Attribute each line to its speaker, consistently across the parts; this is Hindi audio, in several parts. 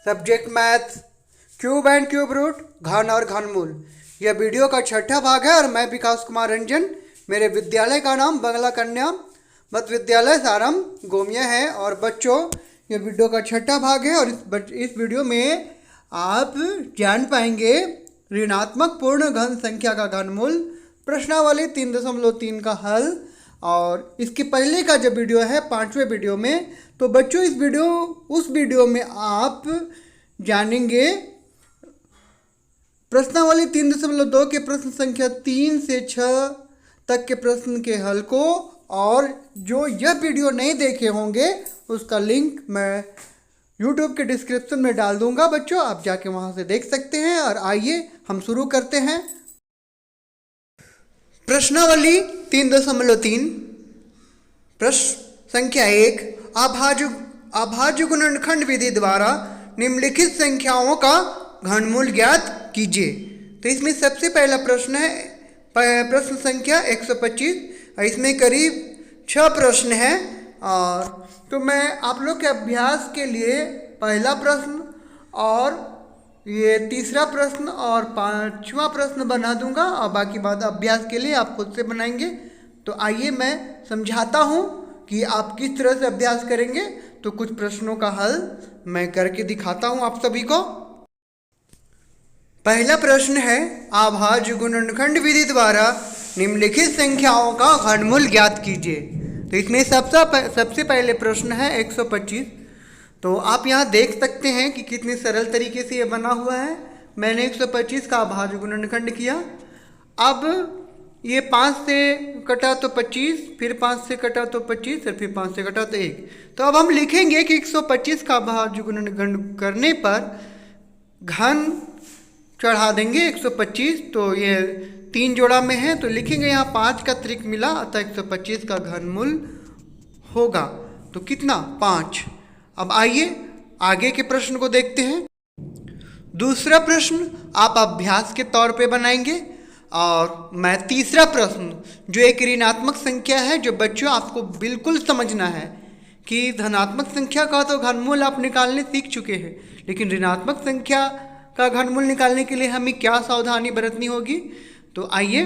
Speaker 1: Subject math, cube and cube root, घन और घनमूल। यह वीडियो का छठा भाग है और मैं विकास कुमार रंजन। मेरे विद्यालय का नाम बंगला कन्या मध्य विद्यालय सारम गोमिया है। और बच्चों, यह वीडियो का छठा भाग है और इस वीडियो में आप जान पाएंगे ऋणात्मक पूर्ण घन संख्या का घनमूल, प्रश्नावली 3.3 का हल। और इसके पहले का जो वीडियो है 5वें वीडियो में, तो बच्चों उस वीडियो में आप जानेंगे प्रश्नावली 3.2 के प्रश्न संख्या 3 से 6 तक के प्रश्न के हल को। और जो यह वीडियो नहीं देखे होंगे उसका लिंक मैं YouTube के डिस्क्रिप्शन में डाल दूंगा बच्चों, आप जाके वहां से देख सकते हैं। और आइए हम शुरू करते हैं। प्रश्नावली 3.3 प्रश्न संख्या 1, अभाज्य गुणनखंड विधि द्वारा निम्नलिखित संख्याओं का घनमूल ज्ञात कीजिए। तो इसमें सबसे पहला प्रश्न है प्रश्न संख्या 125। इसमें करीब 6 प्रश्न हैं। और तो मैं आप लोग के अभ्यास के लिए पहला प्रश्न और ये तीसरा प्रश्न और 5वां प्रश्न बना दूंगा और बाकी बात अभ्यास के लिए आप खुद से बनाएंगे। तो आइए मैं समझाता हूँ कि आप किस तरह से अभ्यास करेंगे। तो कुछ प्रश्नों का हल मैं करके दिखाता हूँ आप सभी को। पहला प्रश्न है, अभाज्य गुणनखंड विधि द्वारा निम्नलिखित संख्याओं का घनमूल ज्ञात कीजिए। तो इसमें सबसे पहले प्रश्न है 125। तो आप यहाँ देख सकते हैं कि कितनी सरल तरीके से ये बना हुआ है। मैंने 125 का अभाज्य गुणनखंड किया। अब ये 5 से कटा तो 25, फिर 5 से कटा तो 25 और फिर 5 से कटा तो 1। तो अब हम लिखेंगे कि 125 का अभाज्य गुणनखंड करने पर घन चढ़ा देंगे 125। तो ये 3 जोड़ा में है तो लिखेंगे यहाँ 5 का त्रिक मिला, अतः 125 का घनमूल होगा। तो कितना? 5। अब आइए आगे के प्रश्न को देखते हैं। दूसरा प्रश्न आप अभ्यास के तौर पे बनाएंगे। और मैं तीसरा प्रश्न जो एक ऋणात्मक संख्या है, जो बच्चों आपको बिल्कुल समझना है कि धनात्मक संख्या का तो घनमूल आप निकालने सीख चुके हैं, लेकिन ऋणात्मक संख्या का घनमूल निकालने के लिए हमें क्या सावधानी बरतनी होगी। तो आइए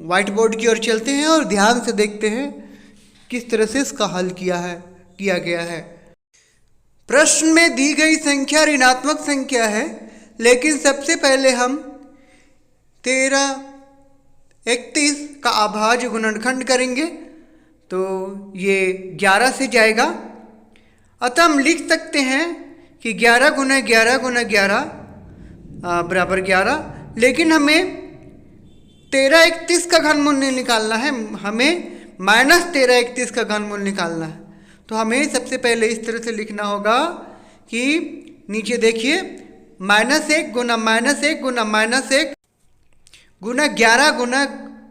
Speaker 1: व्हाइट बोर्ड की ओर चलते हैं और ध्यान से देखते हैं किस तरह से इसका हल किया गया है। प्रश्न में दी गई संख्या ऋणात्मक संख्या है, लेकिन सबसे पहले हम 1331 का अभाज्य गुणनखंड करेंगे। तो ये 11 से जाएगा, अतः हम लिख सकते हैं कि 11 गुना 11 गुना 11 बराबर 11। लेकिन हमें 1331 का घनमूल नहीं निकालना है, हमें -1331 का घनमूल निकालना है। तो हमें सबसे पहले इस तरह से लिखना होगा कि नीचे देखिए -1 गुना -1 गुना -1 गुना 11 गुना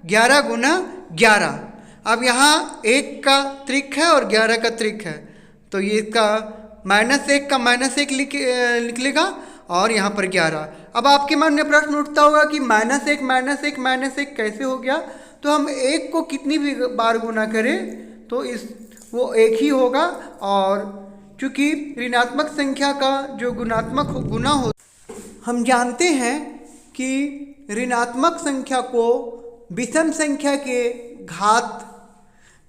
Speaker 1: 11 गुना 11। अब यहाँ 1 का त्रिक है और 11 का त्रिक है, तो ये इसका -1 का -1 निकलेगा और यहाँ पर 11। अब आपके मन में प्रश्न उठता होगा कि -1 कैसे हो गया। तो हम 1 को कितनी भी बार गुना करें तो वो 1 ही होगा। और चूँकि ऋणात्मक संख्या का जो गुणात्मक गुना हो, हम जानते हैं कि ऋणात्मक संख्या को विषम संख्या के घात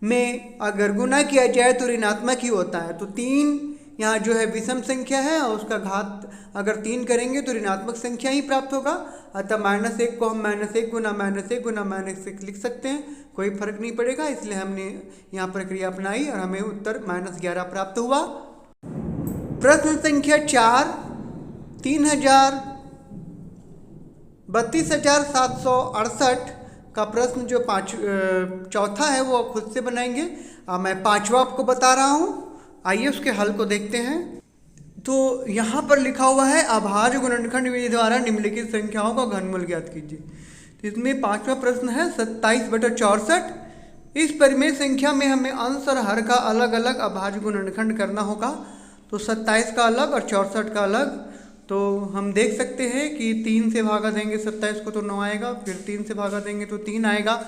Speaker 1: में अगर गुना किया जाए तो ऋणात्मक ही होता है। तो 3 यहाँ जो है विषम संख्या है और उसका घात अगर 3 करेंगे तो ऋणात्मक संख्या ही प्राप्त होगा। अतः -1 को हम -1 गुना -1 गुना -1 लिख सकते हैं, कोई फर्क नहीं पड़ेगा। इसलिए हमने यहाँ प्रक्रिया अपनाई और हमें उत्तर -11 प्राप्त हुआ। प्रश्न संख्या 4, 32,768 का प्रश्न जो चौथा है वो खुद से बनाएंगे। मैं 5वां आपको बता रहा हूँ। आइए उसके हल को देखते हैं। तो यहाँ पर लिखा हुआ है अभाज्य गुणनखंड विधि द्वारा निम्नलिखित संख्याओं का घनमूल ज्ञात कीजिए। तो इसमें 5वां प्रश्न है 27/64। इस परिमेय संख्या में हमें अंश और हर का अलग अलग अभाज्य गुणनखंड करना होगा। तो 27 का अलग और 64 का अलग। तो हम देख सकते हैं कि 3 से भागा देंगे 27 को तो 9 आएगा, फिर 3 से भागा देंगे तो 3 आएगा।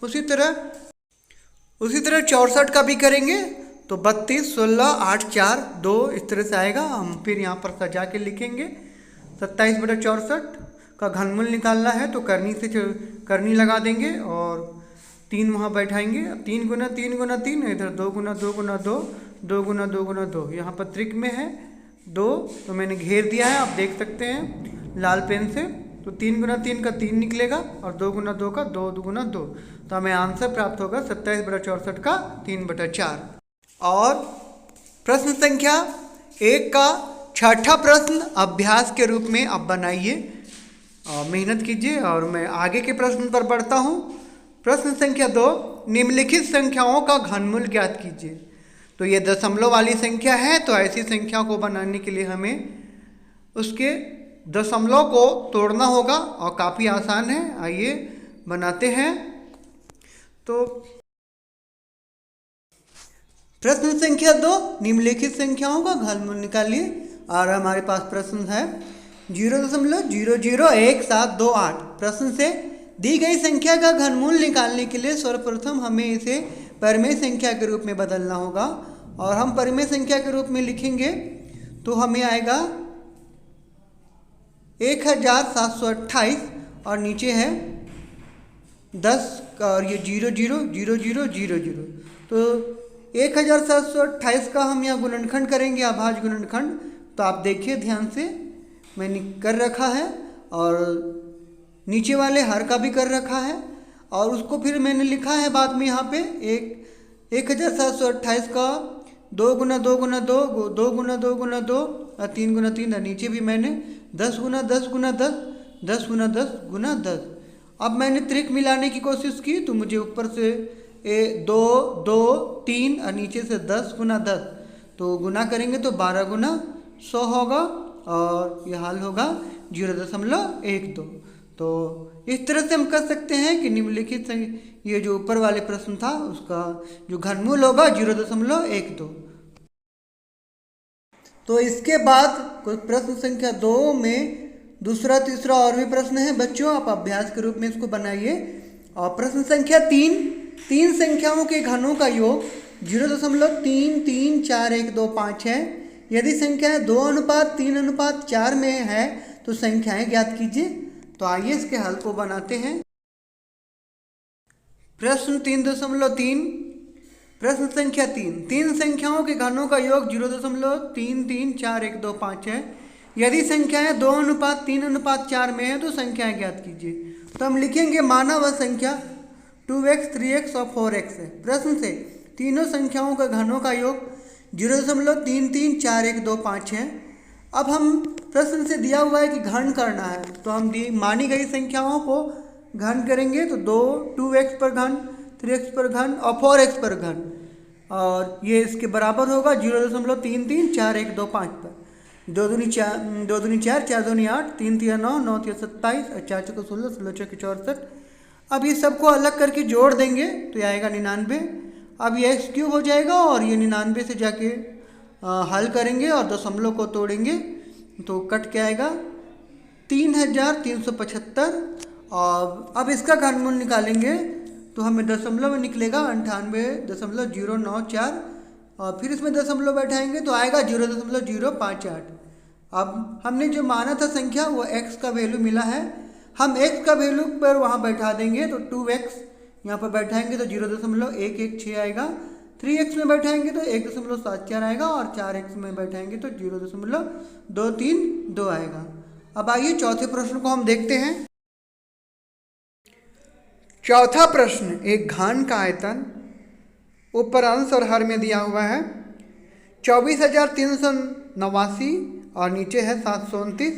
Speaker 1: उसी तरह 64 का भी करेंगे तो 32, 16, 8, 4, 2 इस तरह से आएगा। हम फिर यहाँ पर सजा के लिखेंगे 27/64 का घनमूल निकालना है तो करनी लगा देंगे और 3 वहाँ बैठाएंगे। 3 गुना 3 गुना 3, इधर 2 गुना 2 गुना 2, 2 गुना 2 गुना 2, यहाँ पर त्रिक में है 2, तो मैंने घेर दिया है, आप देख सकते हैं लाल पेन से। तो 3 गुना 3 का 3 निकलेगा और 2 गुना 2 का 2 गुना 2, तो हमें आंसर प्राप्त होगा 27/64 का 3/4। और प्रश्न संख्या 1 का छठा प्रश्न अभ्यास के रूप में आप बनाइए और मेहनत कीजिए। और मैं आगे के प्रश्न पर बढ़ता हूँ। प्रश्न संख्या 2, निम्नलिखित संख्याओं का घनमूल ज्ञात कीजिए। तो ये दशमलव वाली संख्या है, तो ऐसी संख्या को बनाने के लिए हमें उसके दशमलव को तोड़ना होगा और काफ़ी आसान है। आइए बनाते हैं। तो प्रश्न संख्या 2, निम्नलिखित संख्याओं का घनमूल निकालिए। और हमारे पास प्रश्न है 0.001728। प्रश्न से दी गई संख्या का घनमूल निकालने के लिए सर्वप्रथम हमें इसे परिमेय संख्या के रूप में बदलना होगा। और हम परिमेय संख्या के रूप में लिखेंगे तो हमें आएगा 1728 और नीचे है 10 और ये 000000। तो 1728 का हम यहाँ गुणनखंड करेंगे, अभाज्य गुणनखंड। तो आप देखिए ध्यान से, मैंने कर रखा है और नीचे वाले हर का भी कर रखा है। और उसको फिर मैंने लिखा है बाद में यहाँ पे 1728 का 2 गुना 2 गुना 2, 2 गुना 2 गुना 2 और 3 गुना 3, और नीचे भी मैंने 10 गुना 10 गुना 10, 10 गुना 10 गुना 10। अब मैंने त्रिक मिलाने की कोशिश की तो मुझे ऊपर से 2 2 3 और नीचे से 10 गुना 10, तो गुना करेंगे तो 12 गुना 100 होगा और यह हल होगा 0.12। तो इस तरह से हम कर सकते हैं कि निम्नलिखित ये जो ऊपर वाले प्रश्न था उसका जो घनमूल होगा 0.12। तो इसके बाद प्रश्न संख्या 2 में दूसरा तीसरा और भी प्रश्न है बच्चों, आप अभ्यास के रूप में इसको बनाइए। और प्रश्न संख्या 3, 3 संख्याओं के घनों का योग 0.334125 है। यदि संख्याएं 2:3:4 में है तो संख्याएं ज्ञात कीजिए। तो आइए इसके हल को बनाते हैं। प्रश्न 3.3, प्रश्न संख्या 3, 3 संख्याओं के घनों का योग 0.334125 है। यदि संख्याएं 2:3:4 में है तो संख्याएं ज्ञात कीजिए। तो हम लिखेंगे माना वह संख्या 2x, 3x और 4x है। प्रश्न से तीनों संख्याओं के घनों का योग 0.334125 है। अब हम प्रश्न से दिया हुआ है कि घन करना है, तो हम मानी गई संख्याओं को घन करेंगे। तो 2x पर घन, 3x पर घन और 4x पर घन, और ये इसके बराबर होगा 0.334125 पर। 2 दूनी 4, 2 दूनी 4, 4 दूनी 8, 3 3 9, 9 3 27 और 4 4 16, 16 4 64। अब ये सबको अलग करके जोड़ देंगे तो ये आएगा 99। अब ये x क्यूब हो जाएगा और ये 99 से जाके हल करेंगे और दशमलव को तोड़ेंगे तो कट के आएगा 3375। और अब इसका घनमूल निकालेंगे तो हमें दशमलव में निकलेगा 98.094 और फिर इसमें दशमलव बैठाएंगे तो आएगा 0.058। अब हमने जो माना था संख्या वो x का वैल्यू मिला है, हम x का वैल्यू पर वहाँ बैठा देंगे। तो 2x यहाँ पर बैठाएंगे तो 0.116 आएगा, 3x में बैठाएंगे तो 1.74 आएगा और 4x में बैठाएंगे तो 0.232 आएगा। अब आइए चौथे प्रश्न को हम देखते हैं। चौथा प्रश्न, एक घन का आयतन ऊपर अंश और हर में दिया हुआ है 24,389 और नीचे है 729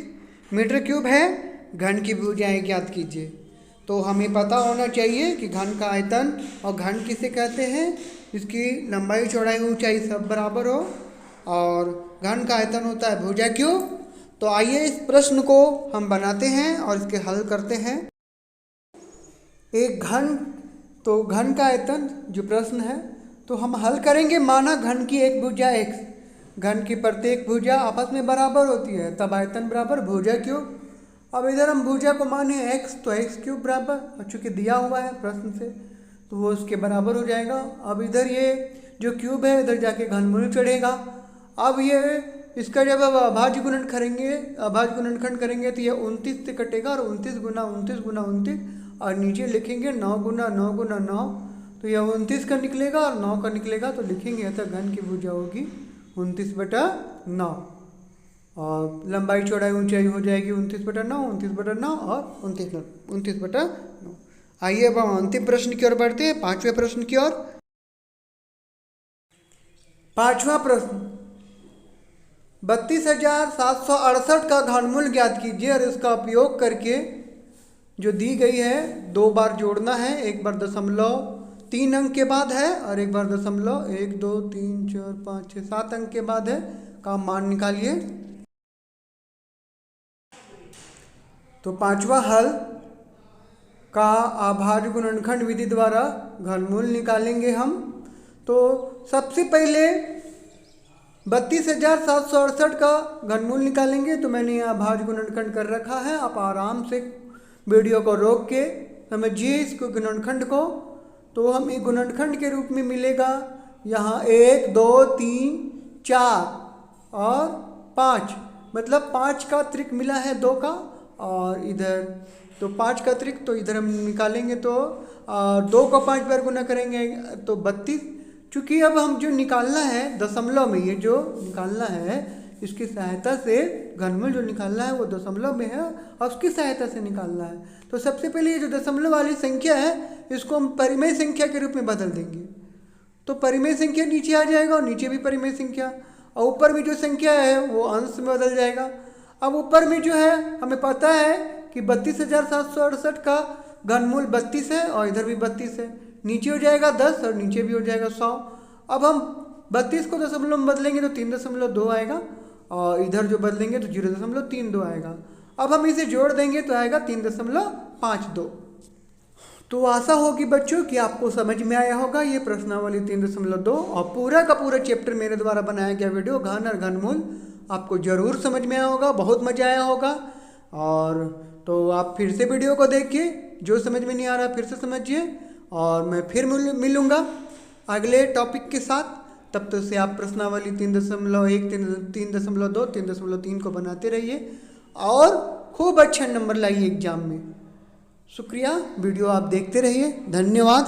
Speaker 1: मीटर क्यूब है। घन की भुजाएं ज्ञात कीजिए। तो हमें पता होना चाहिए कि घन का आयतन और घन किसे कहते हैं, इसकी लंबाई चौड़ाई ऊंचाई सब बराबर हो और घन का आयतन होता है भुजा क्यूब। तो आइए इस प्रश्न को हम बनाते हैं और इसके हल करते हैं। एक घन, तो घन का आयतन जो प्रश्न है तो हम हल करेंगे। माना घन की एक भुजा x, घन की प्रत्येक भुजा आपस में बराबर होती है, तब आयतन बराबर भुजा क्यूब। अब इधर हम भुजा को माने x, तो x क्यूब बराबर, और चूँकि दिया हुआ है प्रश्न से तो वो उसके बराबर हो जाएगा। अब इधर ये जो क्यूब है इधर जाके घनमूल चढ़ेगा। अब ये इसका जब अब अभाज्य गुणनखंड करेंगे तो ये 29 से कटेगा और 29 गुना 29 गुना 29 और नीचे लिखेंगे 9 गुना 9 गुना 9, तो यह 29 का निकलेगा और 9 का निकलेगा, तो लिखेंगे अतः घन की भुजा होगी 29/9 और लंबाई चौड़ाई ऊंचाई हो जाएगी 29/9 29/9 और 29/9। आइए अब हम अंतिम प्रश्न की ओर बढ़ते हैं, 5वें प्रश्न की ओर। 5वां प्रश्न, 32,768 का घनमूल ज्ञात कीजिए और इसका उपयोग करके जो दी गई है 2 बार जोड़ना है, एक बार 0.3 अंक के बाद है और एक बार 1 2 3 4 5 6 7 अंक के बाद है, का मान निकालिए। तो 5वां हल का अभाज्य गुणनखंड विधि द्वारा घनमूल निकालेंगे हम। तो सबसे पहले 32,768 का घनमूल निकालेंगे, तो मैंने यहाँ अभाज्य गुणनखंड कर रखा है, आप आराम से वीडियो को रोक के समझिए इसको गुणनखंड को। तो हम एक गुणनखंड के रूप में मिलेगा यहाँ 1 2 3 4 और 5, मतलब 5 का त्रिक मिला है 2 का, और इधर तो 5 का त्रिक, तो इधर हम निकालेंगे तो 2 को 5 बार गुना करेंगे तो 32। चूँकि अब हम जो निकालना है दशमलव में, ये जो निकालना है इसकी सहायता से घनमूल जो निकालना है वो दशमलव में है और उसकी सहायता से निकालना है। तो सबसे पहले ये जो दशमलव वाली संख्या है इसको हम परिमेय संख्या के रूप में बदल देंगे, तो परिमेय संख्या नीचे आ जाएगा और नीचे भी परिमेय संख्या, और ऊपर में जो संख्या है वो अंश में बदल जाएगा। अब ऊपर में जो है हमें पता है कि 32,768 का घनमूल 32 है और इधर भी 32 है, नीचे हो जाएगा 10 और नीचे भी हो जाएगा 100। अब हम 32 को दशमलव में बदलेंगे तो 3.2 आएगा और इधर जो बदलेंगे तो 0.32 आएगा। अब हम इसे जोड़ देंगे तो आएगा 3.52। तो आशा होगी बच्चों कि आपको समझ में आया होगा ये प्रश्नावली 3.2 और पूरा का पूरा चैप्टर मेरे द्वारा बनाया गया वीडियो घन और घनमूल आपको ज़रूर समझ में आया होगा, बहुत मज़ा आया होगा। और तो आप फिर से वीडियो को देखिए, जो समझ में नहीं आ रहा फिर से समझिए, और मैं फिर मिलूँगा अगले टॉपिक के साथ। तब तक से आप प्रश्नावली 3.1 3.2 3.3 को बनाते रहिए और खूब अच्छा नंबर लाइए एग्जाम में। शुक्रिया, वीडियो आप देखते रहिए, धन्यवाद।